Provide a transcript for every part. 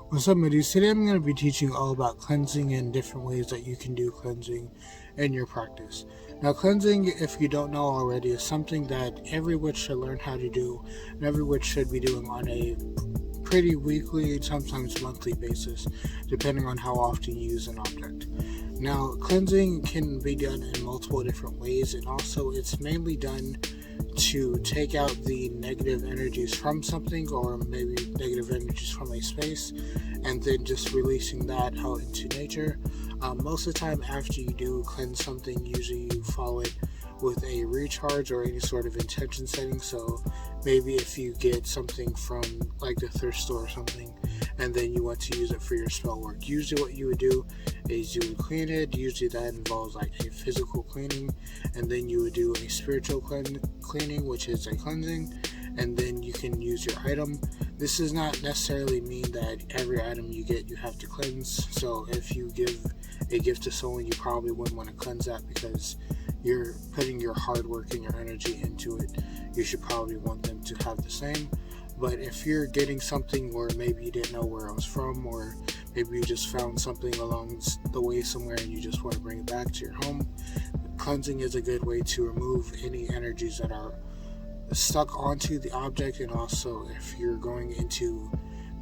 What's up, Middies? Today I'm going to be teaching all about cleansing and different ways that you can do cleansing in your practice. Now, cleansing, if you don't know already, is something that every witch should learn how to do, and every witch should be doing on a pretty weekly, sometimes monthly basis, depending on how often you use an object. Now, cleansing can be done in multiple different ways, and also it's mainly done to take out the negative energies from something, or maybe negative energies from a space, and then just releasing that out into nature. Most of the time after you do cleanse something, usually you follow it with a recharge or any sort of intention setting. So maybe if you get something from like the thrift store or something, and then you want to use it for your spell work, usually what you would do is you would clean it. Usually that involves like a physical cleaning, and then you would do a spiritual cleaning, which is a cleansing, and then you can use your item. This does not necessarily mean that every item you get you have to cleanse. So if you give a gift to someone, you probably wouldn't want to cleanse that because you're putting your hard work and your energy into it. You should probably want them to have the same. But if you're getting something where maybe you didn't know where it was from, or maybe you just found something along the way somewhere and you just want to bring it back to your home, cleansing is a good way to remove any energies that are stuck onto the object. And also if you're going into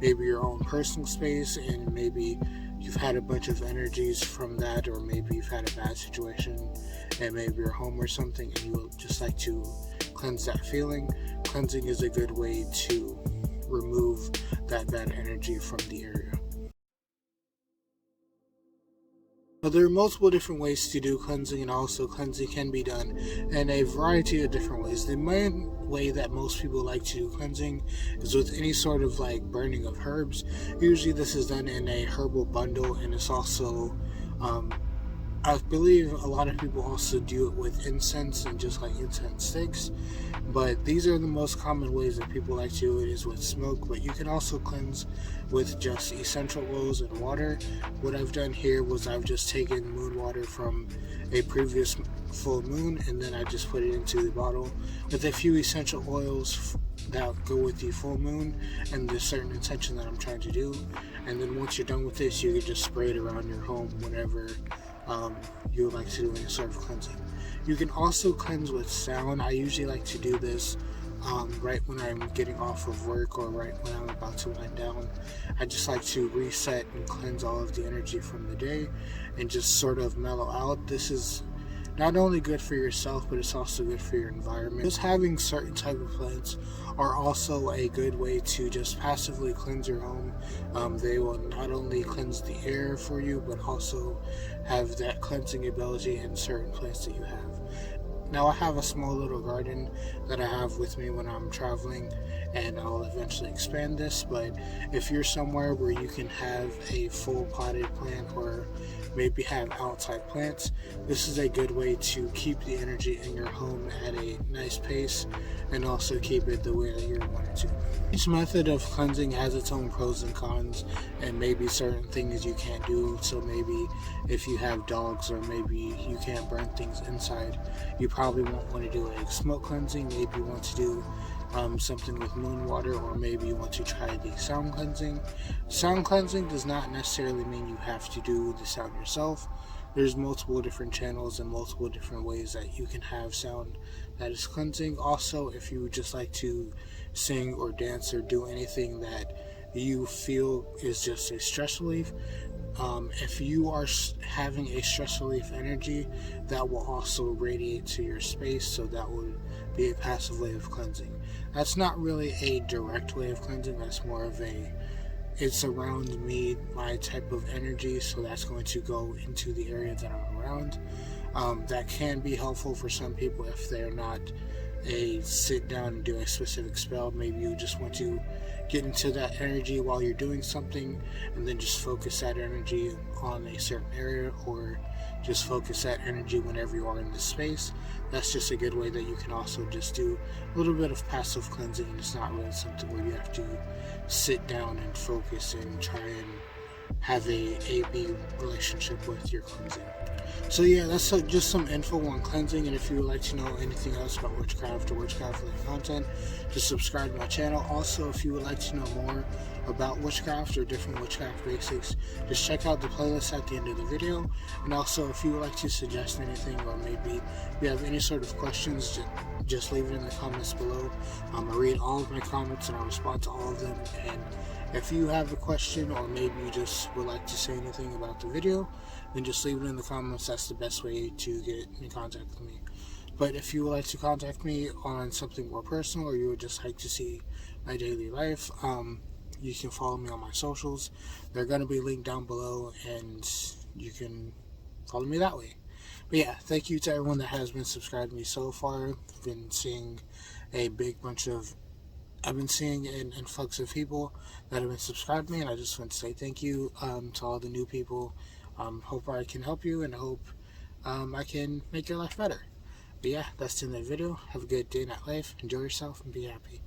maybe your own personal space and maybe you've had a bunch of energies from that, or maybe you've had a bad situation and maybe you're home or something and you would just like to cleanse that feeling, cleansing is a good way to remove that bad energy from the area. Now, there are multiple different ways to do cleansing, and also cleansing can be done in a variety of different ways. The main way that most people like to do cleansing is with any sort of like burning of herbs. Usually this is done in a herbal bundle, and it's also I believe a lot of people also do it with incense and just like incense sticks, but these are the most common ways that people like to do it, is with smoke. But you can also cleanse with just essential oils and water. What I've done here was I've just taken moon water from a previous full moon, and then I just put it into the bottle with a few essential oils that go with the full moon and the certain intention that I'm trying to do. And then once you're done with this, you can just spray it around your home whenever you would like to do any sort of cleansing. You can also cleanse with sound. I usually like to do this right when I'm getting off of work, or right when I'm about to wind down. I just like to reset and cleanse all of the energy from the day and just sort of mellow out. This is not only good for yourself, but it's also good for your environment. Just having certain type of plants are also a good way to just passively cleanse your home. They will not only cleanse the air for you, but also have that cleansing ability in certain plants that you have. Now, I have a small little garden that I have with me when I'm traveling, and I'll eventually expand this. But if you're somewhere where you can have a full potted plant, or maybe have outside plants, this is a good way to keep the energy in your home at a nice pace, and also keep it the way that you want it to. Each method of cleansing has its own pros and cons, and maybe certain things you can't do. So maybe if you have dogs, or maybe you can't burn things inside, you probably won't want to do a smoke cleansing. Maybe you want to do something with moon water, or maybe you want to try the sound cleansing. Sound cleansing does not necessarily mean you have to do the sound yourself. There's multiple different channels and multiple different ways that you can have sound that is cleansing. Also, if you just like to sing or dance or do anything that you feel is just a stress relief, if you are having a stress relief energy, that will also radiate to your space, so that would be a passive way of cleansing. That's not really a direct way of cleansing. That's more of it's around me, my type of energy, so that's going to go into the area that I'm around. That can be helpful for some people if they're not a sit down and do a specific spell. Maybe you just want to get into that energy while you're doing something, and then just focus that energy on a certain area, or just focus that energy whenever you are in the space. That's just a good way that you can also just do a little bit of passive cleansing, and it's not really something where you have to sit down and focus and try and have a A-B relationship with your cleansing. So yeah, that's just some info on cleansing, and if you would like to know anything else about witchcraft or witchcraft-related content, just subscribe to my channel. Also, if you would like to know more about witchcraft or different witchcraft basics, just check out the playlist at the end of the video. And also, if you would like to suggest anything, or maybe you have any sort of questions, just leave it in the comments below. I read all of my comments and I respond to all of them. And if you have a question, or maybe you just would like to say anything about the video, then just leave it in the comments. That's the best way to get in contact with me. But if you would like to contact me on something more personal, or you would just like to see my daily life, you can follow me on my socials. They're going to be linked down below, and you can follow me that way. But yeah, thank you to everyone that has been subscribed to me so far. I've been seeing an influx of people that have been subscribed to me, and I just want to say thank you to all the new people. Hope I can help you, and I hope I can make your life better. But yeah, that's the end of the video. Have a good day, night, life. Enjoy yourself, and be happy.